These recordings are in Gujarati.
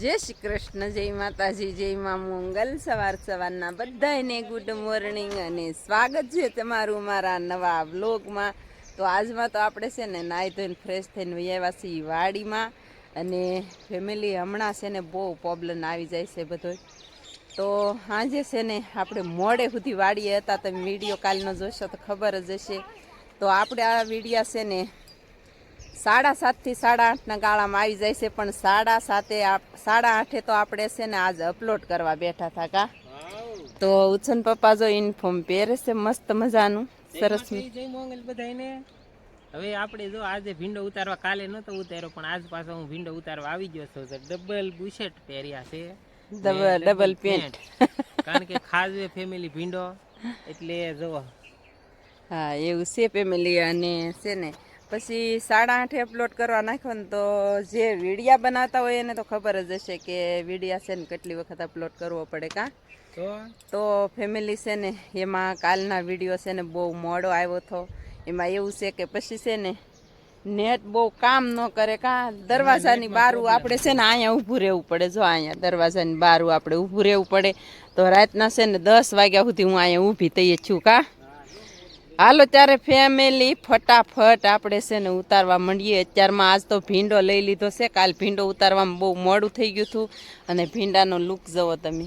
જય શ્રી કૃષ્ણ, જય માતાજી, જય મા મંગલ. સવારના બધાને ગુડ મોર્નિંગ અને સ્વાગત છે તમારું મારા નવા વ્લોગમાં. તો આજમાં તો આપણે છે ને નાહી ધોઈને ફ્રેશ થઈને આવ્યા છીએ વાડીમાં. અને ફેમિલી હમણાં છે ને બહુ પ્રોબ્લેમ આવી જાય છે બધો. તો સાંજે છે ને આપણે મોડે સુધી વાડીએ હતા. તમે વિડીયો કાલનો જોશો તો ખબર જ હશે. તો આપણે આ વિડીયા છે ને 7:30 થી 8:30 ગાળામાં આવી જાય છે. પણ 7:30 તો આપણે છે ને આજ અપલોડ કરવા બેઠા હતા કા. તો ઉછન પપ્પા જો યુનિફોર્મ પહેરે છે મસ્ત મજાનું, સરસ. જય મોંગલ બધાને. હવે આપણે જો આજે ભીંડો ઉતારવા કાલે નતો ઉતાર્યો, પણ આજ પાછો હું ભીંડો ઉતારવા આવી ગયો છું. ડબલ બુશર્ટ પહેર્યા છે, ડબલ પેન્ટ. કારણ કે ખાજવે ફેમિલી ભીંડો એટલે જો. હા એવું છે ફેમિલી. અને છે ને પછી 8:30 અપલોડ કરવા નાખ્યો ને તો જે વિડીયા બનાવતા હોય એને તો ખબર જ હશે કે વિડીયા છે ને કેટલી વખત અપલોડ કરવો પડે કા. તો ફેમિલી છે ને એમાં કાલના વિડીયો છે ને બહુ મોડો આવ્યો હતો. એમાં એવું છે કે પછી છે ને નેટ બહુ કામ ન કરે કા. દરવાજાની બારું આપણે છે ને અહીંયા ઊભું રહેવું પડે. જો અહીંયા દરવાજાની બારું આપણે ઊભું રહેવું પડે. તો રાતના છે ને 10 વાગ્યા સુધી હું અહીંયા ઊભી થઈ છું કા. હાલો ત્યારે ફેમિલી ફટાફટ આપણે છે ને ઉતારવા માંડીએ. અત્યારમાં આજ તો ભીંડો લઈ લીધો છે. કાલ ભીંડો ઉતારવામાં બહુ મોડું થઈ ગયું હતું. અને ભીંડાનો લુક જુઓ તમે,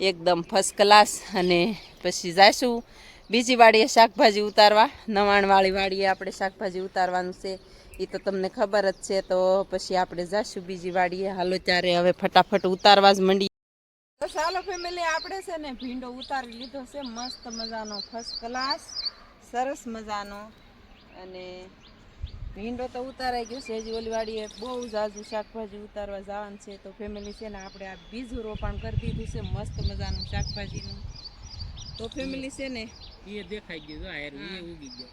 એકદમ ફર્સ્ટ ક્લાસ. અને પછી જઈશું બીજી વાડીએ શાકભાજી ઉતારવા. નવાણવાળી વાડીએ આપણે શાકભાજી ઉતારવાનું છે, એ તો તમને ખબર જ છે. તો પછી આપણે જઈશું બીજી વાડીએ. હાલો ત્યારે હવે ફટાફટ ઉતારવા જ માંડીએ. તો ચાલો ફેમિલી, આપણે છે ને ભીંડો ઉતારી લીધો છે મસ્ત મજાનો, ફર્સ્ટ ક્લાસ, સરસ મજાનો. અને ભીંડો તો ઉતારાઈ ગયો છે. હજી ઓલી વાડીએ બહુ જાજુ શાકભાજી ઉતારવા જવાનું છે. તો ફેમિલી છે ને આપણે આ બીજું રોપાણ કરી દીધું છે મસ્ત મજાનું શાકભાજીનું. તો ફેમિલી છે ને એ દેખાઈ ગયું, એ ઉગી ગયો.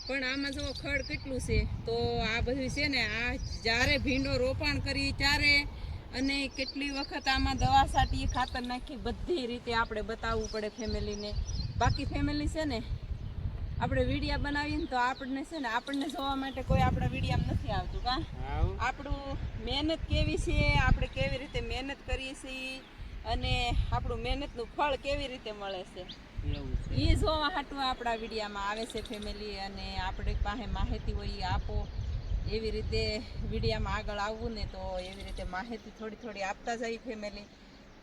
પણ આમાં જો ખડ કેટલું છે. તો આ બધું છે ને આ જ્યારે ભીંડો રોપાણ કરી ત્યારે અને કેટલી વખત આમાં દવા છાંટી, ખાતર નાખી, બધી રીતે આપણે બતાવવું પડે ફેમિલીને. બાકી ફેમિલી છે ને આપણે વિડીયા બનાવીએ ને તો આપણને છે ને આપણને જોવા માટે કોઈ આપણા વિડીયામાં નથી આવતું કા. આપણું મહેનત કેવી છે, આપણે કેવી રીતે મહેનત કરીએ છીએ અને આપણું મહેનતનું ફળ કેવી રીતે મળે છે એ જોવા હાટું આપણા વિડીયામાં આવે છે ફેમિલી. અને આપણે પાસે માહિતી હોય એ આપો. એવી રીતે વિડીયામાં આગળ આવવું ને તો એવી રીતે માહિતી થોડી થોડી આપતા જઈએ ફેમિલી.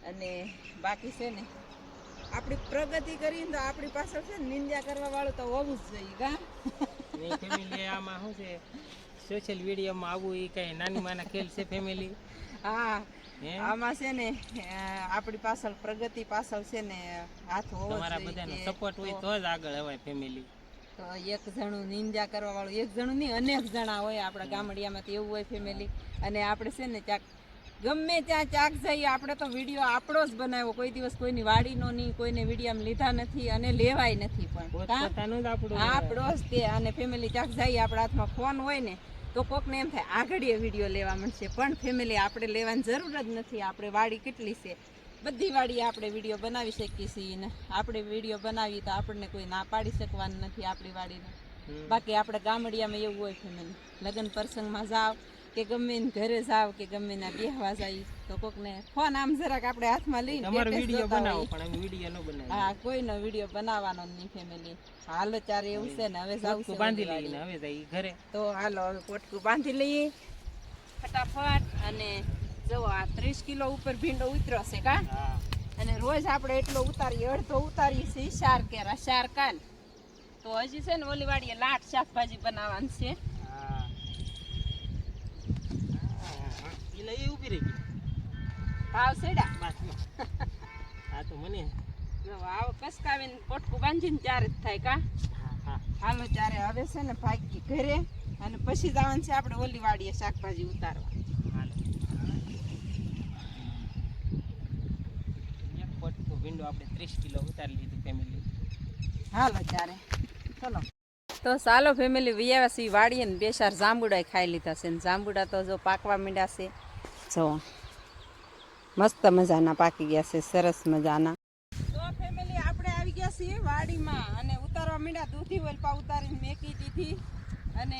અને બાકી છે ને આપણી પ્રગતિ કરીને તો આપણી પાછળ છે ને નિંદા કરવા વાળું તો હોવું જ જોઈએ કા. ફેમિલી આમાં શું છે, સોશિયલ મીડિયામાં આવવું એ કઈ નાની માના ખેલ છે ફેમિલી. હા આમાં છે ને આપણી પાછળ પ્રગતિ પાછળ છે ને હાથ હોવો જોઈએ. તમારા બધાનો સપોર્ટ હોય તો જ આગળ અવાય ફેમિલી. તો એક જણું નિંદા કરવા વાળું એક જણું નહીં, અનેક જણા હોય આપણા ગામડિયામાં. તો એવું હોય ફેમિલી. અને આપણે છે ને ક્યાંક ગમે ત્યાં ચાક જઈએ આપણે તો વિડીયો આપણો જ બનાવ્યો. કોઈ દિવસ કોઈની વાડીનો નહીં, કોઈને વિડીયામાં લીધા નથી અને લેવાય નથી. પણ આપણો જ તે. અને ફેમિલી ચાક જઈએ આપણા હાથમાં ફોન હોય ને તો કોકને એમ થાય આગળ વિડીયો લેવા મળશે. પણ ફેમિલી આપણે લેવાની જરૂર જ નથી. આપણે વાડી કેટલી છે, બધી વાડીએ આપણે વિડીયો બનાવી શકીએ છીએ. ને આપણે વિડીયો બનાવીએ તો આપણને કોઈ ના પાડી શકવાનું નથી આપણી વાડીને. બાકી આપણે ગામડિયામાં એવું હોય ફેમિલી, લગ્ન પ્રસંગમાં જાવ કે ગમે ઘરે જાવ કે ગમે ના બેહવા જાય તો કોકને ફોન આમ જરાક આપણે હાથમાં લઈને વિડીયો બનાવો, પણ વિડીયો ન બનાવો. હા, કોઈનો વિડીયો બનાવવાનો નહીં ફેમિલી. હાલો ત્યારે એવું છે ને હવે જાવ બાંધી લઈને હવે જઈએ ઘરે. તો હાલો હવે પોટકું બાંધી લઈએ ફટાફટ. અને જો આ 30 કિલો ઉપર ભીંડો ઉતર્યો છે કા. અને રોજ આપણે એટલો ઉતારીએ, અડધો ઉતારીએ છીએ 4 કેરા 4 કાલ. તો હજી છે ને ઓલી વાડીએ લાટ શાકભાજી બનાવવાનું છે. એ ઉભી રહી ગઈ ભાવ સેડા. હા તો મને આવ કસકાવીને પોટકું બાંધીને ત્યારે જ થાય કા. હાલો ત્યારે હવે છે ને ભાગી ઘરે. અને પછી જવાનું છે આપણે ઓલી વાડીએ શાકભાજી ઉતારવા. ભીંડો આપણે 30 કિલો ઉતારી લીધું ફેમિલી. હાલો ત્યારે ચલો. તો ચાલો ફેમિલી વિયાવા સી વાડીએ ને 2-4 જાંબુડા ખાઈ લીધા છે. ને જાંબુડા તો જો પાકવા માંડ્યા છે. જો મસ્ત મજાના પાકી ગયા છે, સરસ મજાના. તો ફેમિલી આપણે આવી ગયા છીએ વાડીમાં અને ઉતારવા માંડ્યા. દૂધી વલપા ઉતારીને મેકી દીધી. અને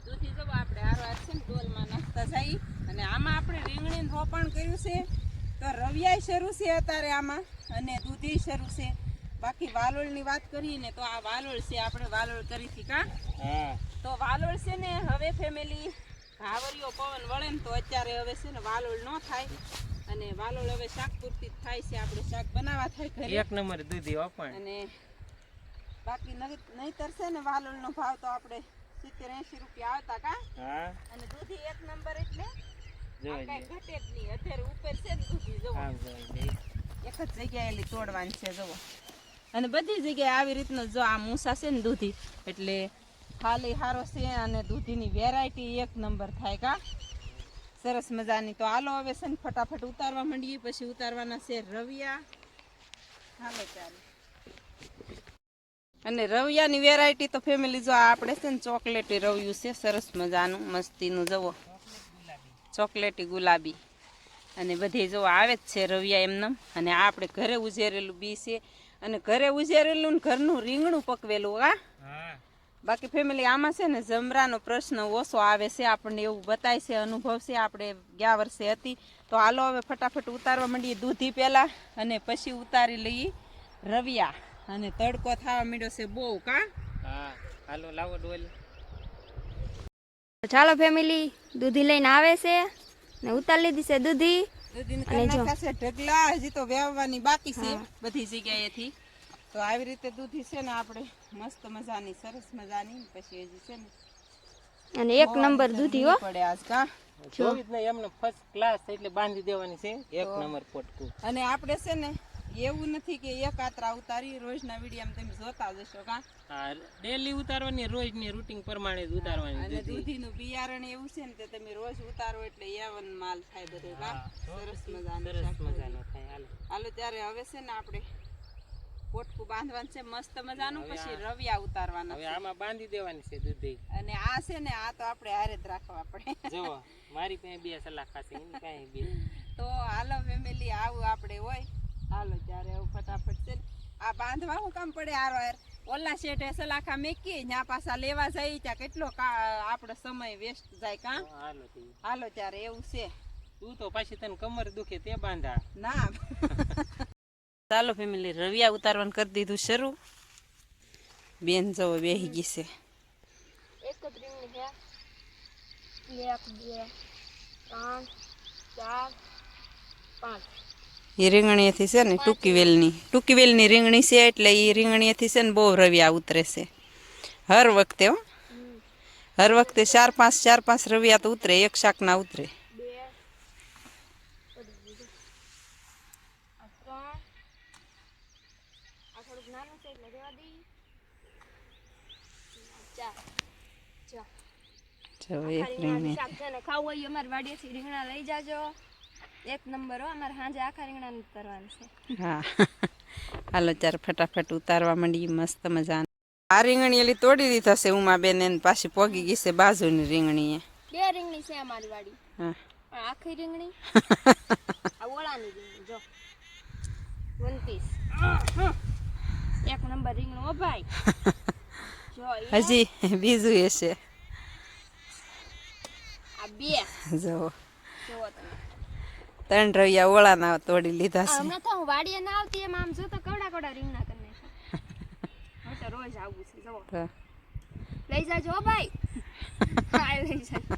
દૂધી જો આપણે હારો છે ને ડોલમાં નાખતા જઈ. અને આમાં આપણે રીંગણી લઈને રોપણ કર્યું છે. તો રવિયાય શરૂ છે અત્યારે આમાં અને દૂધી શરૂ છે. બાકી વાલોળની વાત કરીએ ને તો આ વાલોળ છે, આપણે વાલોળ કરી હતી કા. હા તો વાલોળ છે ને હવે ફેમિલી ઘાવરિયો પવન વળે ને તો અત્યારે હવે છે ને વાલોળ ન થાય અને વાલોળ હવે શાક પૂરતી જ થાય છે. આપણે શાક બનાવવા થાય ઘરે એક નંબર દૂધી ઓપણ. અને બાકી નહીતર છે ને વાલોળનો ભાવ તો આપણે 70-80 રૂપિયા આવતા કા. હા અને દૂધી એક નંબર એટલે જોઈ કઈ ઘટે જ નહીં. અત્યારે ઉપર છે ને દૂધી જોવો આમ જોઈ એક જ જગ્યાએ એલી તોડવાની છે જોવો. અને બધી જગ્યાએ આવી રીતનું જો આ મૂસા છે ને દૂધી એટલે ખાલી હારો છે અને દૂધીની વેરાયટી એક નંબર થાય કા. સરસ મજાની. તો હાલો હવે છે ને ફટાફટ ઉતારવા માંડીએ. પછી ઉતારવાના છે રવિયા. હાલો ચાલો. અને રવિયાની વેરાયટી તો ફેમિલી જો આપણે છે ને ચોકલેટી રવિયું છે સરસ મજાનું મસ્તીનું જવો ચોકલેટી ગુલાબી અને બધી જો આવે જ છે રવિયા એમનેમ. અને આ આપણે ઘરે ઉજેરેલું બી છે અને ઘરે ઉજેરેલું ને ઘરનું રીંગણું પકવેલું હા. હા બાકી ફેમિલી આમાં છે ને જમરાનો પ્રશ્ન ઓછો આવે છે, આપણને એવું બતાય છે, અનુભવ છે, આપણે ગયા વર્ષે હતી. તો હાલો હવે ફટાફટ ઉતારવા માંડીએ દૂધી પહેલા અને પછી ઉતારી લઈએ રવિયા. અને તડકો થવા માંડ્યો છે બહુ કા. હા હાલો લાવો ડોલ. ચાલો ફેમિલી દૂધી લઈને આવે છે ને ઉતારી લીધી છે દૂધી. દૂધીને કરી નાખ્યા છે ઢગલા. હજી તો વેવવાની બાકી છે બધી જગ્યાએથી. તો આવી રીતે દૂધી છે ને આપણે મસ્ત મજાની સરસ મજાની. પછી હજી છે ને અને એક નંબર દૂધી હો પડે આજ કા. જોવી જ નહીં એમને ફર્સ્ટ ક્લાસ એટલે બાંધી દેવાની છે એક નંબર પોટકું. અને આપણે છે ને એવું નથી કે એક આતરા ઉતારી રોજના વિડીયો તમે જોતા જશો કા. હા ડેલી ઉતારવાની રોજની રૂટીન પ્રમાણે જ ઉતારવાની. અને દૂધીનું બિયારણ એવું છે ને કે તમે રોજ ઉતારો એટલે એવન માલ થાય બધું કા. સરસ મજાનું સરસ મજાનો થાય. હાલો હાલો ત્યારે હવે છે ને આપણે પોટકું બાંધવાનું છે મસ્ત મજાનું. પછી રવિયા ઉતારવાના હવે આમાં બાંધી દેવાની છે દૂધી. અને આ છે ને આ તો આપણે હારે જ રાખવા પડે. જો મારી પાસે બે સલાહ ખાશે એની પાસે બે. તો હાલો ફેમિલી આવું આપણે હોય. હાલો ત્યારે હવે ફટાફટ છે ને આ બાંધવા શું કામ પડે હારો હાર. ઓલા શેઠે સલાખા મેકી ત્યાં પાછા લેવા જાય ત્યાં કેટલો આપણો સમય વેસ્ટ જાય કા. હાલો હાલો ત્યારે એવું છે. તું તો પાછી તને કમર દુખે તે બાંધા ના ચાલો ફેમિલી રવિયા ઉતારવાનું કરી દીધું શરૂ. બેન જવો બેહી ગઈ છે. એક જ રીંગણી છે 1 2 3 4 5. એ રીંગણીએથી છે ને ટૂંકી વેલની રીંગણી છે એટલે એ રીંગણીએથી છે ને બહુ રવિયા ઉતરે છે હર વખતે હો. હર વખતે 4-5 રવિયા તો ઉતરે, એક શાક ના ઉતરે. 2 આ 3 આ થોડુંક નાનું છે એટલે રહેવા દઈ. 4 જો એક રીંગણી શાક છે ને ખાવું હોય અમારી વાડીએથી રીંગણા લઈ જાજો. એક નંબર હો. અમારે સાંજે આખા રીંગણા ઉતારવાનું છે. હા હાલો ત્યારે ફટાફટ ઉતારવા માંડી મસ્ત મજાનું. આ રીંગણી એલી તોડી દીધા છે ઉમાબેન એને પાછી પોગી ગઈ છે બાજુની રીંગણી. 2 રીંગણી છે અમારી વાડી. હા પણ આખી રીંગણી આ ઓળાની રીંગણી જો 1 પીસ. એક નંબર રીંગણું હો ભાઈ. જો હજી બીજું હશે આ 2 જો જો તમે 3 રવિયા ઓળાના તોડી લીધા છે. હમણાં તો હું વાડીએ ના આવતી એમ આમ જો તો કવડા રીંગણા કરી નાખ્યા. હું તો રોજ આવું છું જો. હા. લઈ જાજો હો ભાઈ. હા લઈ જાજો.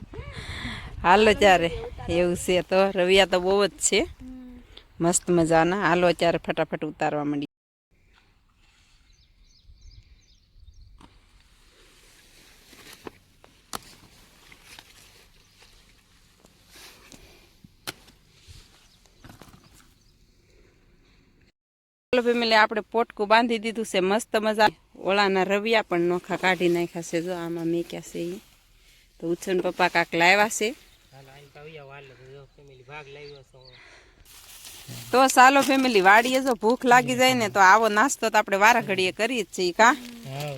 હાલો ત્યારે એવું છે. તો રવિયા તો બહુ જ છે મસ્ત મજાના. હાલો ત્યારે ફટાફટ ઉતારવા માંડી. ફેમિલી આપણે પોટકું બાંધી દીધું છે મસ્ત મજા. ઓળાના રવિયા પણ નોખા કાઢી નાખ્યા છે જો આમાં મેક્યા છે એ. તો ઉછન પપ્પા કાક લાવ્યા છે. ભાગ લાવ્યો છો તો ચાલો ફેમિલી વાડીએ જો ભૂખ લાગી જાય ને તો આવો નાસ્તો તો આપણે વારા ઘડીએ કરીએ જ છીએ કા.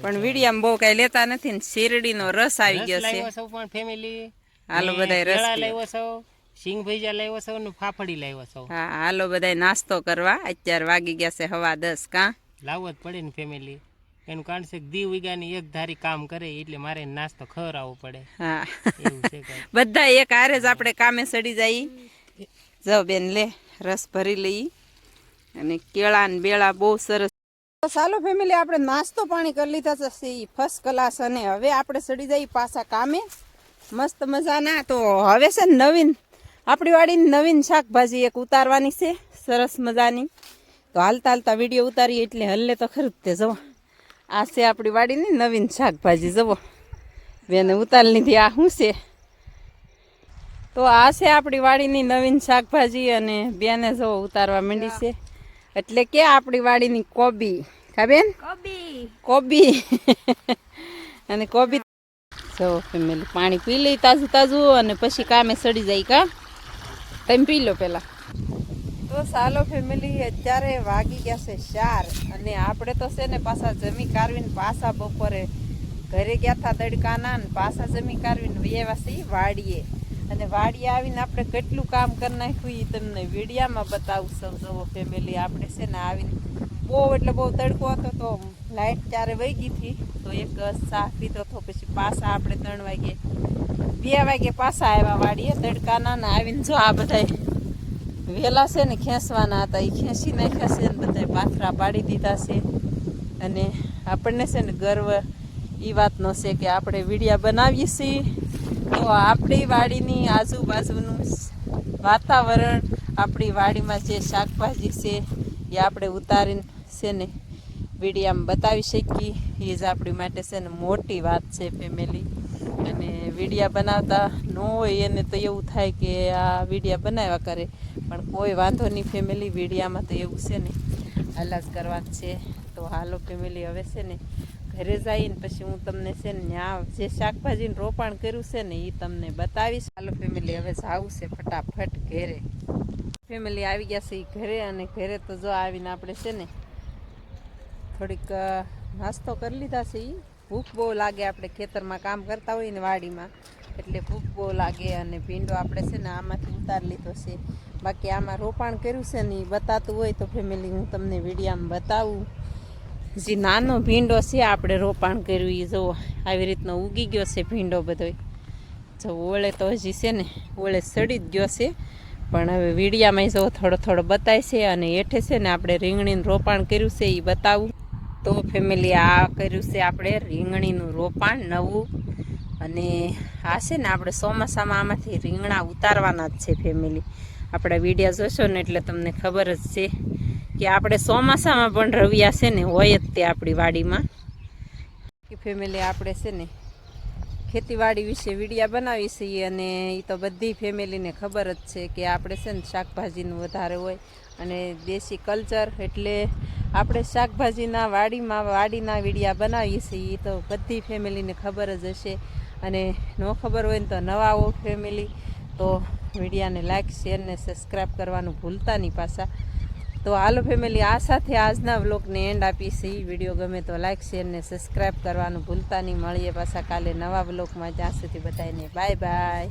પણ વિડીયામાં બહુ કઈ લેતા નથી ને શેરડીનો રસ આવી ગયો છે. પણ ફેમિલી હાલો બધાય રસ લાવ્યો છો, સિંગ ભજીયા લાવ્યો છો ને ફાફડી લાવ્યો છો. હા હાલો બધાય નાસ્તો કરવા. અત્યારે વાગી ગયા છે 10:15 કા. લાવવો જ પડે ને ફેમિલી. એનું કારણ છે કે દી ઉગાની એક ધારી કામ કરે એટલે મારે નાસ્તો ખવડાવવો પડે. હા એવું છે બધા એક હારે જ આપણે કામે સડી જાય જાઓ બેન લે રસ ભરી લઈ અને કેળા ને બેળા બહુ સરસ. તો ચાલો ફેમિલી આપણે નાસ્તો પાણી કરી લીધા છે ફર્સ્ટ ક્લાસ અને હવે આપણે ચડી જઈએ પાછા કામે મસ્ત મજાના. તો હવે છે ને નવીન આપણી વાડીની નવીન શાકભાજી એક ઉતારવાની છે સરસ મજાની. તો હાલતા હાલતા વિડીયો ઉતારીએ એટલે હલ્લે તો ખરું જ તે જવો. આ છે આપણી વાડીની નવીન શાકભાજી જવો બેને ઉતારી લીધી. આ શું છે? તો આ છે આપણી વાડીની નવીન શાકભાજી અને બેને જો ઉતારવા માંડી છે. એટલે કે આપણી વાડીની કોબી ખાબેન કોબી અને કોબી જો ફેમિલી પાણી પી લઈ તાજું તાજું અને પછી કામે સડી જાય. કા તમે પી લો પેલા. તો ચાલો ફેમિલી અત્યારે વાગી ગયા છે 4 અને આપણે તો છે ને પાછા જમી કારવીને પાછા બપોરે ઘરે ગયા હતા તડકાના ને પાછા જમી કારવીને વ્યવા છે વાડીએ. અને વાડીએ આવીને આપણે કેટલું કામ કરી નાખ્યું એ તમને વિડીયામાં બતાવું સૌ. જવો ફેમિલી આપણે છે ને આવીને બહુ એટલે બહુ તડકો હતો તો લાઇટ 4 વહી ગઈ હતી તો એક ચા પીધો હતો. પછી પાછા આપણે 3 વાગે 2 વાગે પાછા આવ્યા વાડીએ તડકાના ને આવીને જો આ બધા વેલા છે ને ખેંચવાના હતા એ ખેંચી નાખ્યા છે ને બધા પાથરા પાડી દીધા છે. અને આપણને છે ને ગર્વ એ વાતનો છે કે આપણે વિડીયા બનાવીએ છીએ તો આપણી વાડીની આજુબાજુનું વાતાવરણ આપણી વાડીમાં જે શાકભાજી છે એ આપણે ઉતારીને છે ને વિડીયામાં બતાવી શકીએ એ જ આપણી માટે છે ને મોટી વાત છે ફેમિલી. અને વિડીયા બનાવતા ન હોય એને તો એવું થાય કે આ વિડીયા બનાવ્યા કરે પણ કોઈ વાંધો નહીં ફેમિલી. વિડીયામાં તો એવું છે ને હાલા જ કરવાનું છે. તો હાલો ફેમિલી હવે છે ને ઘરે જઈને પછી હું તમને છે ને ત્યાં જે શાકભાજીનું રોપાણ કર્યું છે ને એ તમને બતાવીશ. હાલો ફેમિલી હવે જવું છે ફટાફટ ઘરે. ફેમિલી આવી ગયા છે એ ઘરે અને ઘરે તો જો આવીને આપણે છે ને થોડીક નાસ્તો કરી લીધા છે. ભૂખ બહુ લાગે આપણે ખેતરમાં કામ કરતા હોય ને વાડીમાં એટલે ભૂખ બહુ લાગે. અને ભીંડો આપણે છે ને આમાંથી ઉતારી લીધો છે. બાકી આમાં રોપાણ કર્યું છે ને એ બતાતું હોય તો ફેમિલી હું તમને વિડીયામાં બતાવું. જે નાનો ભીંડો છે આપણે રોપાણ કર્યું એ જુઓ આવી રીતનો ઉગી ગયો છે ભીંડો બધો. જો ઓળે તો હજી છે ને ઓળે સડી જ ગયો છે પણ હવે વિડીયામાં જો થોડો થોડો બતાય છે. અને હેઠે છે ને આપણે રીંગણીનું રોપાણ કર્યું છે એ બતાવું. તો ફેમિલી આ કર્યું છે આપણે રીંગણીનું રોપાણ નવું. અને આ છે ને આપણે ચોમાસામાં આમાંથી રીંગણા ઉતારવાના જ છે ફેમિલી. આપણા વિડીયા જોશો ને એટલે તમને ખબર જ છે કે આપણે ચોમાસામાં પણ રવિયા છે ને હોય જ તે આપણી વાડીમાં. ફેમિલી આપણે છે ને ખેતીવાડી વિશે વિડીયા બનાવી છીએ અને એ તો બધી ફેમિલીને ખબર જ છે કે આપણે છે ને શાકભાજીનું વધારે હોય અને દેશી કલ્ચર એટલે આપણે શાકભાજીના વાડીના વિડીયા બનાવીએ છીએ એ તો બધી ફેમિલીને ખબર જ હશે. અને ન ખબર હોય ને તો નવા હો ફેમિલી તો વિડીયાને લાઈક શેર ને સબસ્ક્રાઈબ કરવાનું ભૂલતા નહીં પાછા. તો હાલો ફેમિલી આ સાથે આજના વ્લોગને એન્ડ આપીશ. વિડીયો ગમે તો લાઈક શેર ને સબસ્ક્રાઈબ કરવાનું ભૂલતા નહીં. મળીએ પાછા કાલે નવા વ્લોગમાં. જ્યાં સુધી બધાને બાય બાય.